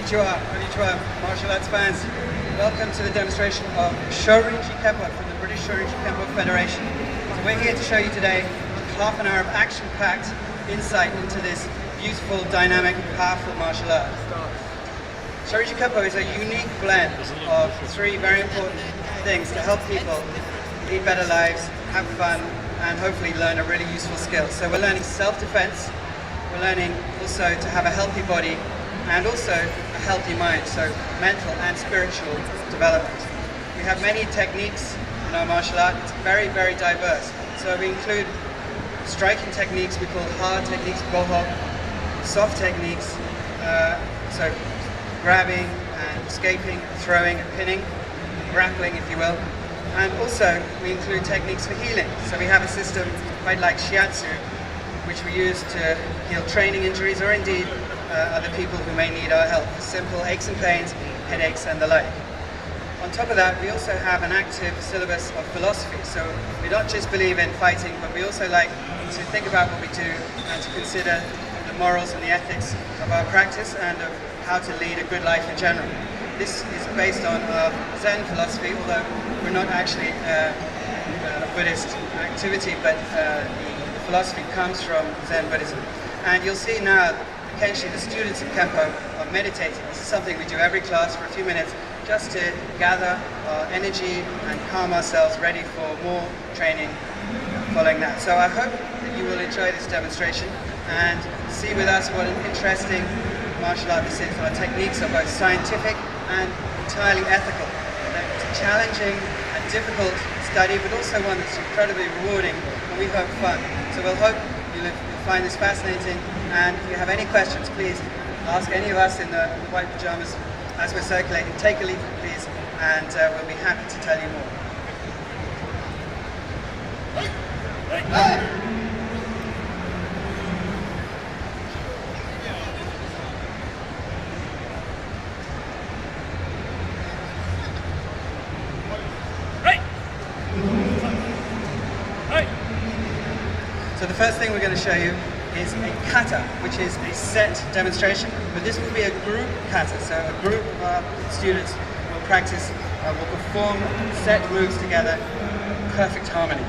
Konnichiwa, martial arts fans. Welcome to the demonstration of Shorinji Kempo from the British Shorinji Kempo Federation. So we're here to show you today half an hour of action-packed insight into this beautiful, dynamic, powerful martial art. Shorinji Kempo is a unique blend of three very important things to help people lead better lives, have fun, and hopefully learn a really useful skill. So we're learning self-defense, we're learning also to have a healthy body, and also a healthy mind, so mental and spiritual development. We have many techniques in our martial art. It's very, very diverse. So we include striking techniques we call hard techniques, boho, soft techniques, so grabbing and escaping, throwing and pinning, grappling if you will. And also we include techniques for healing. So we have a system quite like shiatsu, which we use to heal training injuries or indeed other people who may need our help for simple aches and pains, headaches and the like. On top of that, we also have an active syllabus of philosophy. So we don't just believe in fighting, but we also like to think about what we do and to consider the morals and the ethics of our practice and of how to lead a good life in general. This is based on our Zen philosophy, although we're not actually a Buddhist activity, but the philosophy comes from Zen Buddhism. And you'll see now Kenshi, the students of Kempo, are meditating. This is something we do every class for a few minutes just to gather our energy and calm ourselves ready for more training following that. So I hope that you will enjoy this demonstration and see with us what an interesting martial art this is. Our techniques are both scientific and entirely ethical. It's a challenging and difficult study, but also one that's incredibly rewarding and we hope fun. So we'll hope you'll find this fascinating, and if you have any questions, please ask any of us in the white pajamas as we're circulating. Take a leaflet, please, and we'll be happy to tell you more. So the first thing we're going to show you is a kata, which is a set demonstration, but this will be a group kata, so a group of our students will practice, will perform set moves together in perfect harmony.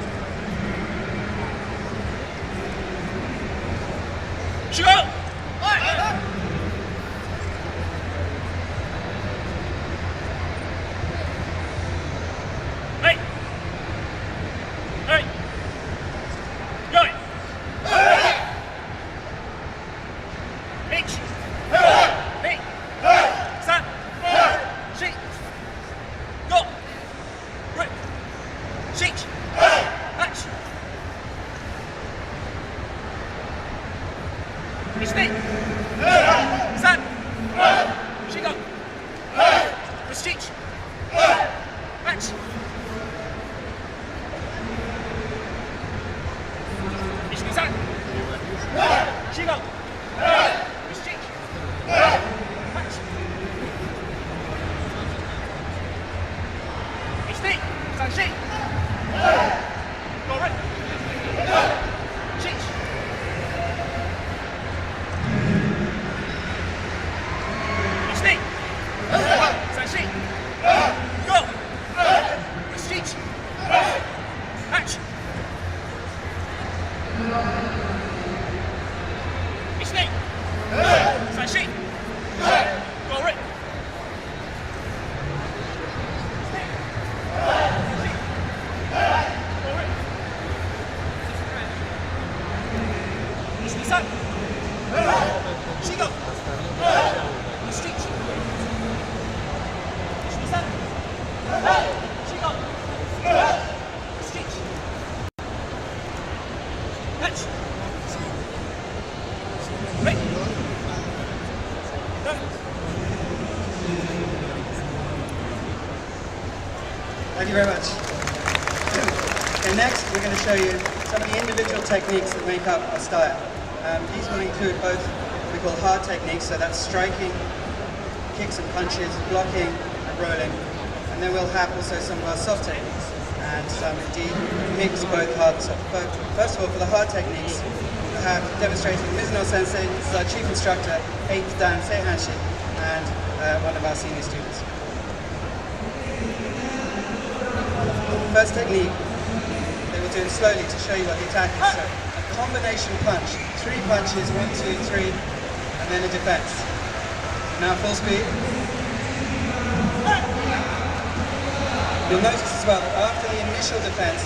Thank you very much. Okay, next we're going to show you some of the individual techniques that make up our style. These will include both what we call hard techniques, so that's striking, kicks and punches, blocking and rolling. And then we'll have also some of our soft techniques, and some indeed mix both hard and soft. But first of all, for the hard techniques, we'll have demonstrating Mizuno Sensei. This is our chief instructor, 8th Dan Seihanshi, and one of our senior students. First technique, they will do it slowly to show you what the attack is. So, a combination punch, 3 punches, 1, 2, 3, and then a defense. Now full speed. You'll notice as well that after the initial defense,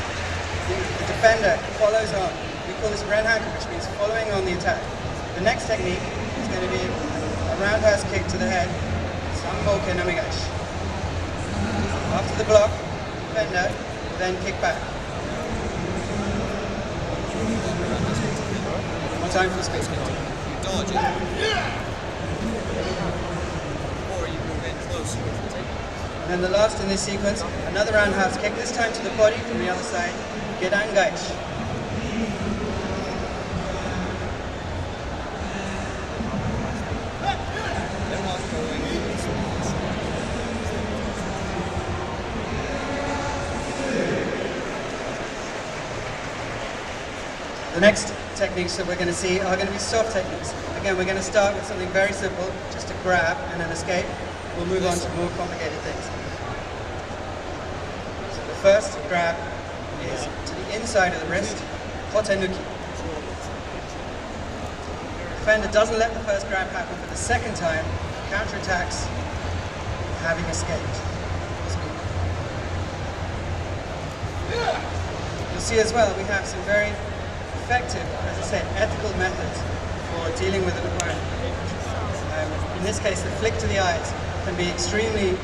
the defender follows on. We call this red hanker, which means following on the attack. The next technique is going to be a roundhouse kick to the head, Sanboke Namigashi. After the block, the defender will then kick back. One more time for the space. You dodge it. Or you move in closer. And then the last in this sequence, another roundhouse kick, this time to the body from the other side, Gedangaishi. The next techniques that we're going to see are going to be soft techniques. Again, we're going to start with something very simple, just a grab and an escape. We'll move on to more complicated things. So the first grab is to the inside of the wrist, Hotenuki. The defender doesn't let the first grab happen, but the second time, counterattacks, having escaped. You'll see as well, we have some very effective, as I said, ethical methods for dealing with an opponent. In this case, the flick to the eyes can be extremely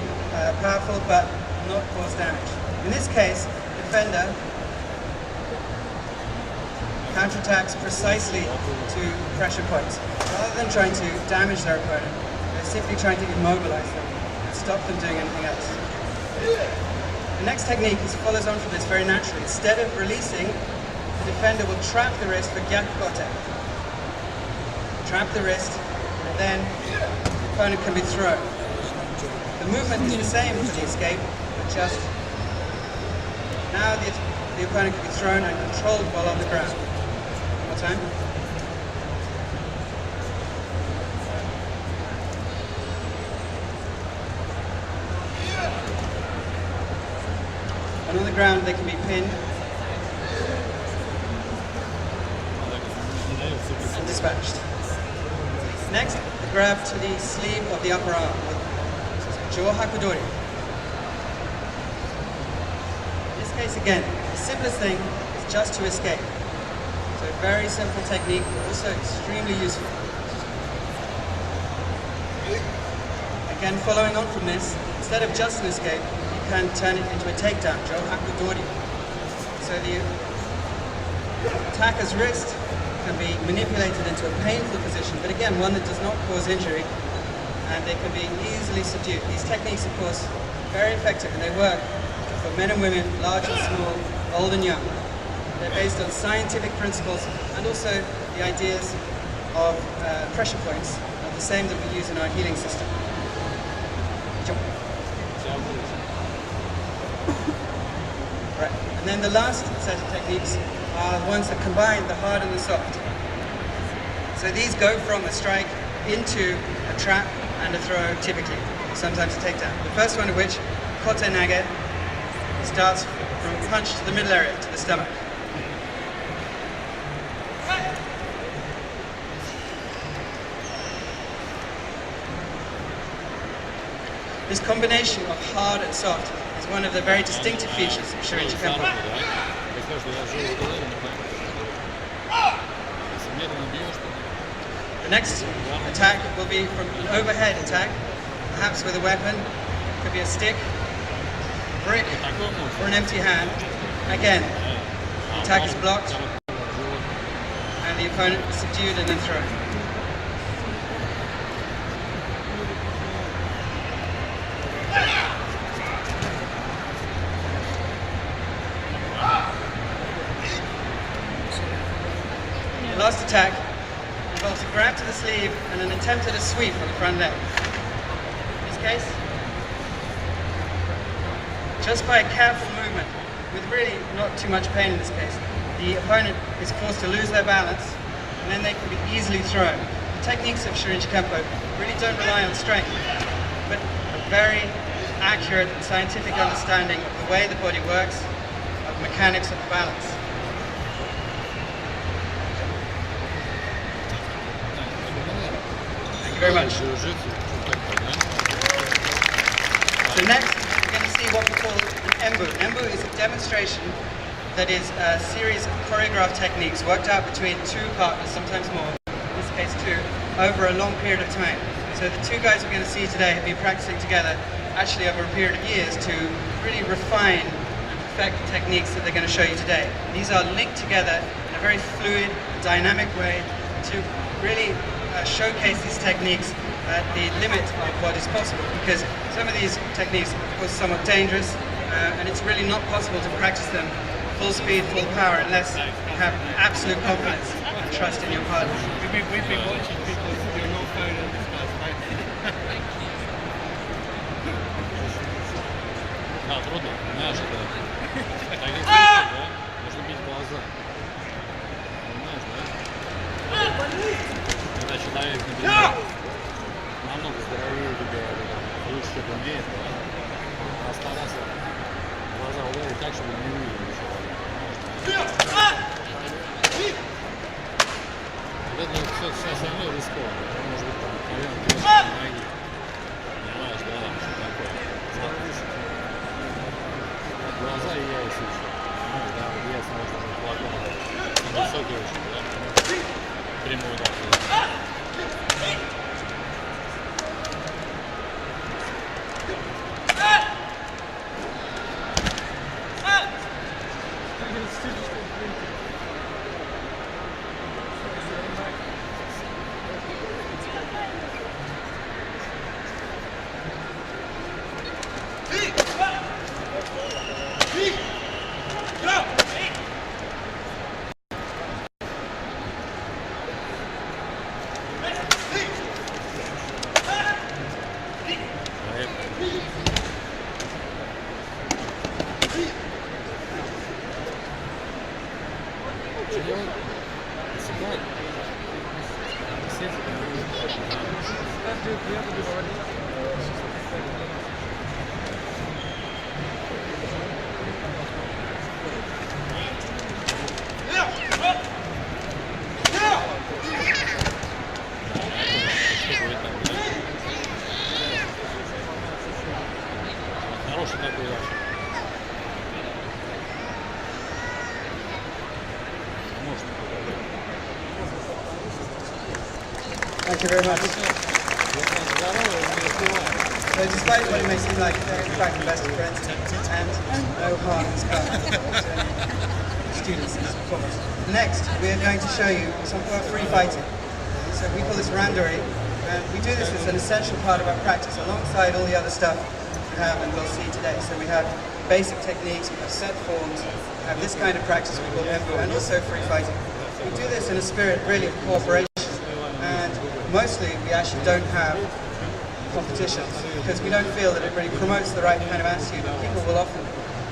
powerful but not cause damage. In this case, the defender counterattacks precisely to pressure points. Rather than trying to damage their opponent, they're simply trying to immobilize them and stop them doing anything else. The next technique follows on from this very naturally. Instead of releasing, the defender will trap the wrist for gyakukote. Trap the wrist, and then the opponent can be thrown. The movement is the same for the escape, but just now the opponent can be thrown and controlled while on the ground. One more time. And on the ground they can be pinned and dispatched. Next, the grab to the sleeve of the upper arm. Hakudori. In this case again, the simplest thing is just to escape. So a very simple technique, but also extremely useful. Again, following on from this, instead of just an escape, you can turn it into a takedown, Hakudori. So the attacker's wrist can be manipulated into a painful position, but again, one that does not cause injury, and they can be easily subdued. These techniques, of course, are very effective, and they work for men and women, large and small, old and young. They're based on scientific principles and also the ideas of pressure points, are the same that we use in our healing system. Right. And then the last set of techniques are the ones that combine the hard and the soft. So these go from a strike into a trap and a throw, typically, sometimes a takedown. The first one of which, kote nage, starts from a punch to the middle area, to the stomach. This combination of hard and soft is one of the very distinctive features of Shorinji Kempo. The next attack will be from an overhead attack, perhaps with a weapon. It could be a stick, a brick, or an empty hand. Again, the attack is blocked, and the opponent is subdued and then thrown. attempted a sweep on the front leg. In this case, just by a careful movement, with really not too much pain in this case, the opponent is forced to lose their balance, and then they can be easily thrown. The techniques of Shorinji Kempo really don't rely on strength, but a very accurate and scientific understanding of the way the body works, of the mechanics of the balance. Thank you very much. So next, we're going to see what we call an embu. An embu is a demonstration that is a series of choreographed techniques worked out between two partners, sometimes more, in this case two, over a long period of time. So the two guys we're going to see today have been practicing together actually over a period of years to really refine and perfect the techniques that they're going to show you today. These are linked together in a very fluid, dynamic way to really showcase these techniques at the limit of what is possible, because some of these techniques are of course somewhat dangerous, and it's really not possible to practice them full speed, full power, unless you have absolute confidence and trust in your partner. We've been watching people doing all phone on this guy's Да, трудно, знаешь, это так и слышно, да? Нужно бить глаза. Понимаешь, да? Когда человек, например, намного здоровее тебя, лучше что-то умеет, да? Стараться глаза ударить так, чтобы не увидел ничего. Вот это все остальное рискованно. Это может быть там колено, ноги. Понимаешь, да, там что такое. Запушить. Глаза и яйца еще. Понимаешь, да, вот яйца можно уже плакать. Высокий очень, да? Прямой удар. Хороший такой удар. Thank you very much. So despite what it may seem like, they're in fact the best of friends, and no harm has come to any students in this performance. Next, we are going to show you some free fighting. So we call this randori, and we do this as an essential part of our practice alongside all the other stuff we have and we'll see today. So we have basic techniques, we have set forms, we have this kind of practice we call embu, and also free fighting. We do this in a spirit really of cooperation, and mostly we actually don't have competitions because we don't feel that it really promotes the right kind of attitude. People will often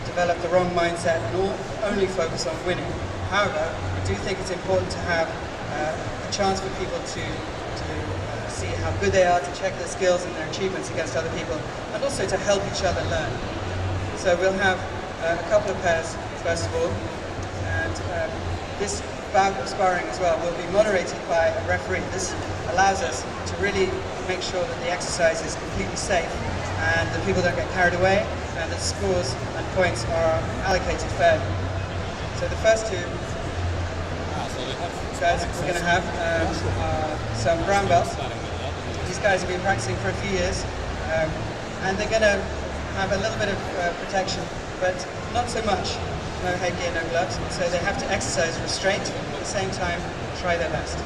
develop the wrong mindset and only focus on winning. However, we do think it's important to have a chance for people to see how good they are, to check their skills and their achievements against other people, and also to help each other learn. So we'll have a couple of pairs first of all, and this bout of sparring as well will be moderated by a referee. This allows us to really make sure that the exercise is completely safe and that people don't get carried away and that scores and points are allocated fairly. So the first two guys we're going to have some brown belts. These guys have been practicing for a few years, and they're going to have a little bit of protection, but not so much. No headgear, no gloves, so they have to exercise restraint, at the same time try their best.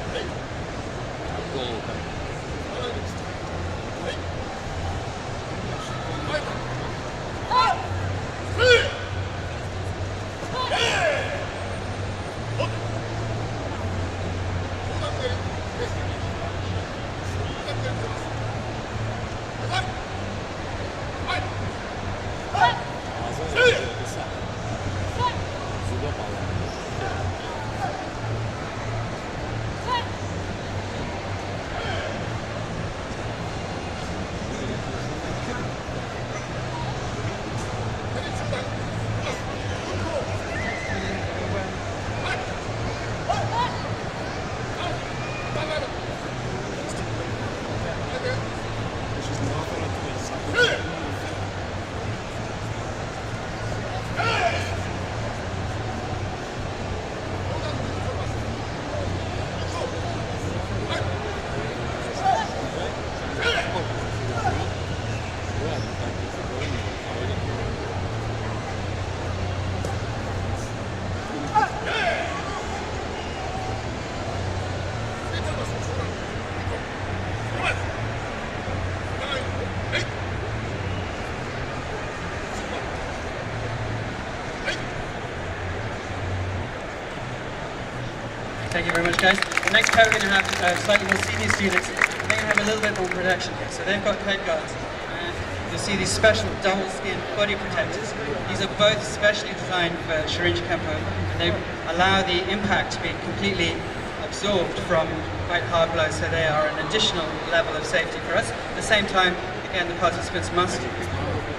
Thank you very much, guys. The next pair we're going to have slightly more senior students. They're going to have a little bit more protection here. So they've got head guards. And you'll see these special double skin body protectors. These are both specially designed for Shorinji Kempo, and they allow the impact to be completely absorbed from quite hard blows, so they are an additional level of safety for us. At the same time, again, the participants must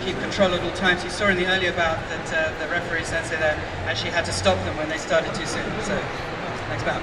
keep control at all times. You saw in the earlier bout that the referee sensei there actually had to stop them when they started too soon. So, next bout.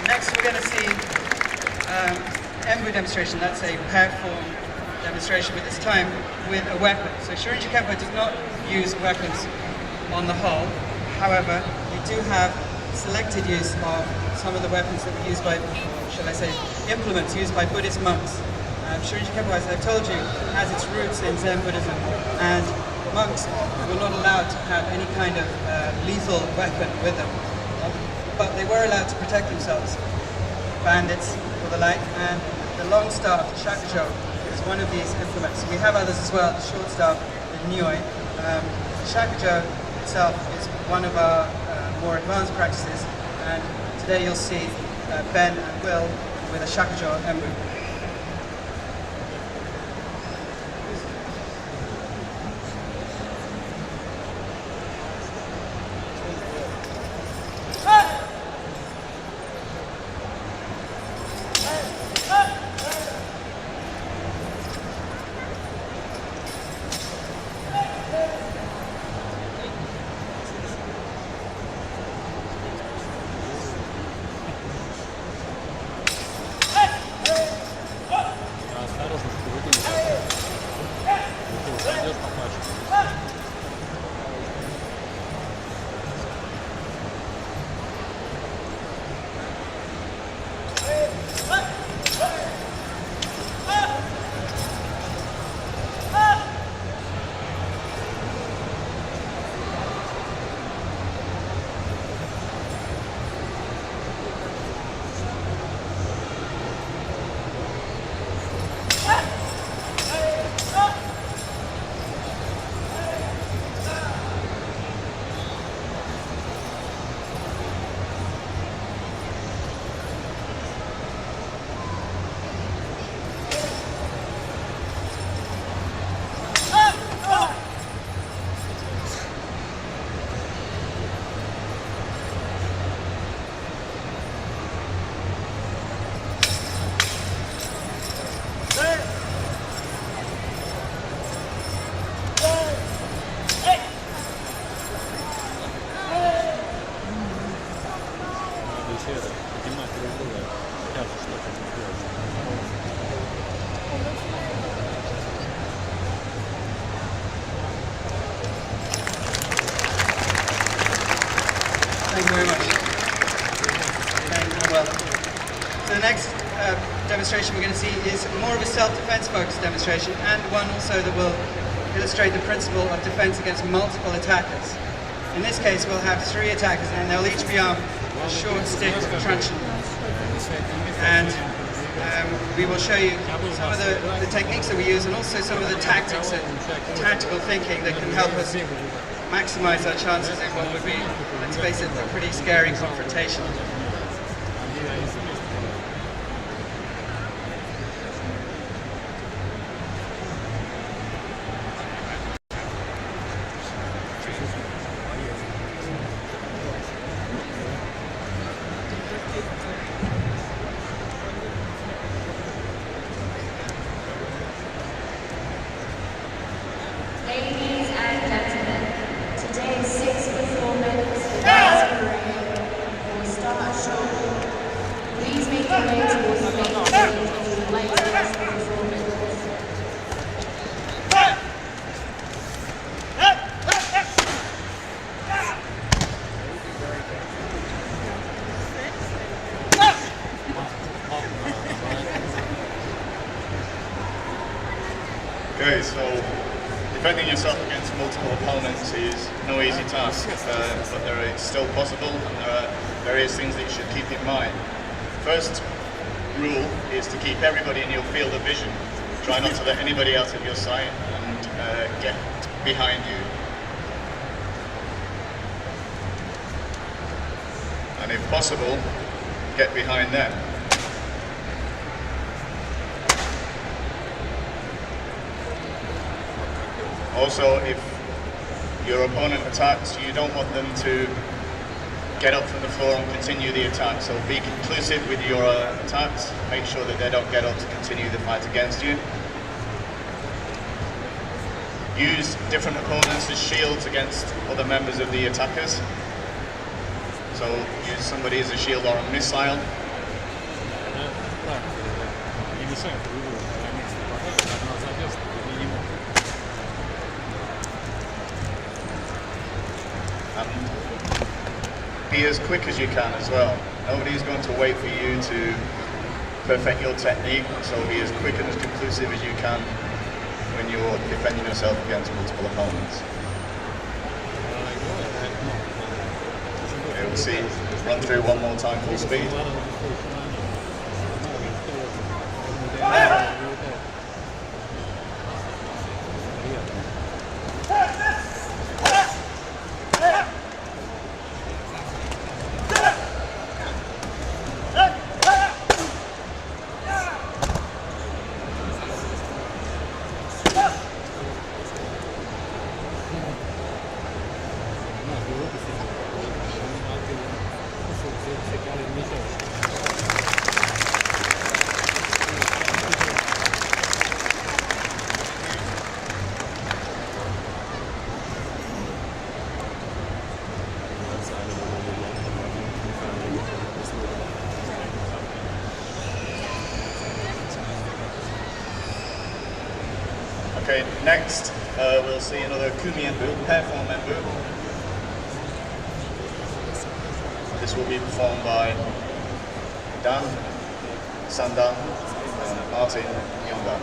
Next we're going to see Embu demonstration. That's a pair form demonstration, but this time with a weapon. So Shorinji Kempo does not use weapons on the whole. However, we do have selected use of some of the weapons that were used by, shall I say, implements used by Buddhist monks. Shorinji Kempo, as I've told you, has its roots in Zen Buddhism, and monks were not allowed to have any kind of lethal weapon with them. But they were allowed to protect themselves, bandits or the like, and the long staff, the shakujo, is one of these implements. We have others as well, the short staff, the nyoi. The shakujo itself is one of our more advanced practices, and today you'll see Ben and Will with a shakujo embu. demonstration we're going to see is more of a self-defense focused demonstration, and one also that will illustrate the principle of defense against multiple attackers. In this case, we'll have 3 attackers, and they'll each be armed with a short stick or truncheon. And we will show you some of the techniques that we use, and also some of the tactics and tactical thinking that can help us maximize our chances in what would be, let's face it, a pretty scary confrontation. Ladies and gentlemen, today's 6th performance for BSKF will start shortly. Please make your way towards the main stage if you would like to watch the performance. Okay, so defending yourself against multiple opponents is no easy task, but it's still possible, and there are various things that you should keep in mind. First rule is to keep everybody in your field of vision. Try not to let anybody out of your sight and get behind you. And if possible, get behind them. Also, if your opponent attacks, you don't want them to get up from the floor and continue the attack. So be conclusive with your attacks. Make sure that they don't get up to continue the fight against you. Use different opponents as shields against other members of the attackers. So use somebody as a shield or a missile. And be as quick as you can as well. Nobody's going to wait for you to perfect your technique, so be as quick and as conclusive as you can when you're defending yourself against multiple opponents. Okay, we'll see. Run through one more time full speed. Okay, next we'll see another Kumienbu, pair form Enbu. This will be performed by Dan, Sandan, and Martin Yondan.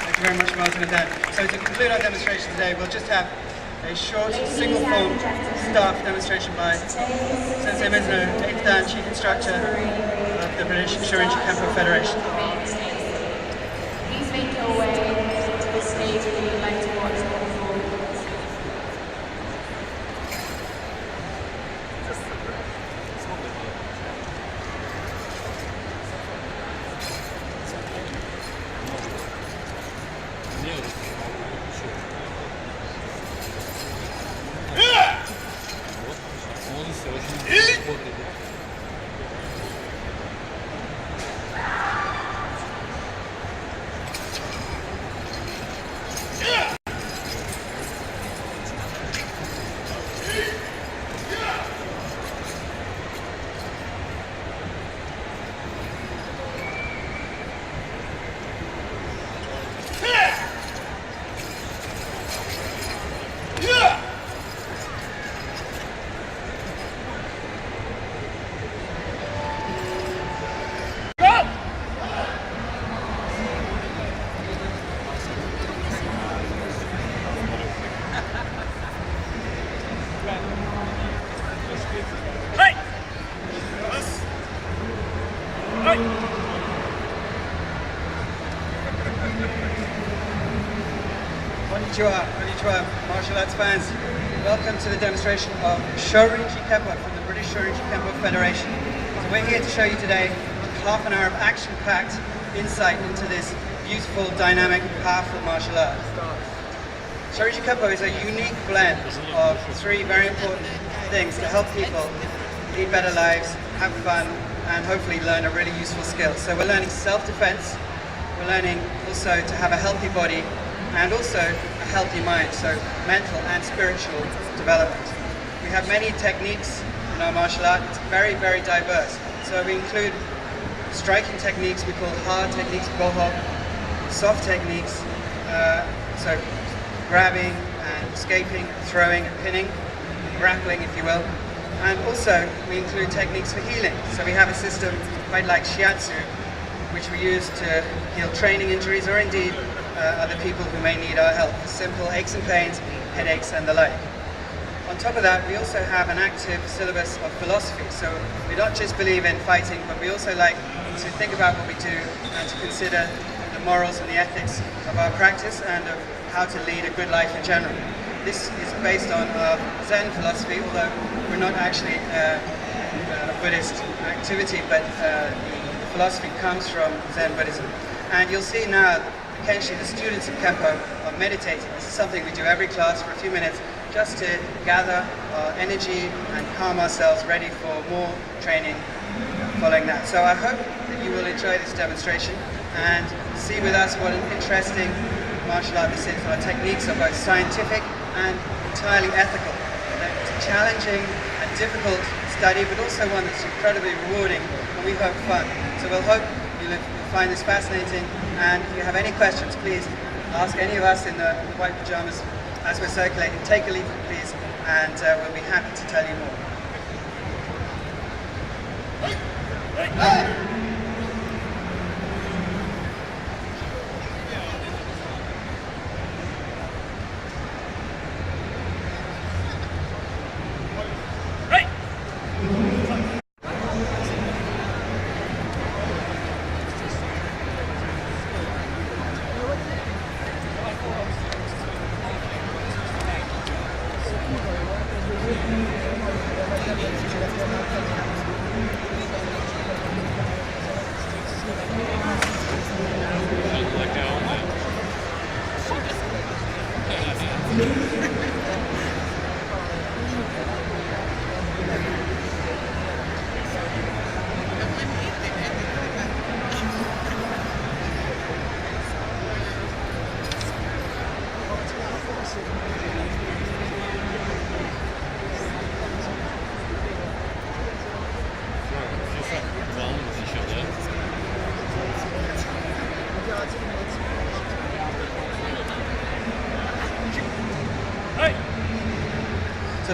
Thank you very much, Martin and Dan. So to conclude our demonstration today, we'll just have a short single form staff demonstration by Sensei Mizuno, 8th Dan, Chief Instructor of the British Shorinji Kempo Federation. Please make your way to the stage if you'd like to watch the performance. Он все очень смотрит. Konnichiwa, martial arts fans. Welcome to the demonstration of Shorinji Kempo from the British Shorinji Kempo Federation. So we're here to show you today half an hour of action-packed insight into this beautiful, dynamic, powerful martial art. Shorinji Kempo is a unique blend of three very important things to help people lead better lives, have fun, and hopefully learn a really useful skill. So we're learning self-defense, we're learning also to have a healthy body, and also a healthy mind, so mental and spiritual development. We have many techniques in our martial art. It's very, very diverse. So we include striking techniques we call hard techniques, boho, soft techniques, so grabbing and escaping, throwing and pinning, grappling if you will. And also we include techniques for healing. So we have a system quite like shiatsu, which we use to heal training injuries or indeed other people who may need our help. Simple aches and pains, headaches and the like. On top of that, we also have an active syllabus of philosophy. So we don't just believe in fighting, but we also like to think about what we do and to consider the morals and the ethics of our practice and of how to lead a good life in general. This is based on our Zen philosophy, although we're not actually a Buddhist activity, but the philosophy comes from Zen Buddhism. And you'll see now Kenshi, the students of Kempo, are meditating. This is something we do every class for a few minutes just to gather our energy and calm ourselves ready for more training following that. So I hope that you will enjoy this demonstration and see with us what an interesting martial art this is. Our techniques are both scientific and entirely ethical. It's a challenging and difficult study, but also one that's incredibly rewarding and we hope fun. So we'll hope you'll find this fascinating, and if you have any questions, please ask any of us in the white pajamas as we're circulating. Take a leaflet, please, and we'll be happy to tell you more.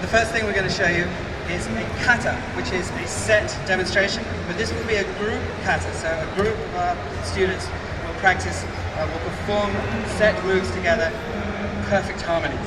the first thing we're going to show you is a kata, which is a set demonstration, but this will be a group kata, so a group of students will practice, will perform set moves together, perfect harmony.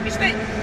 Mistake!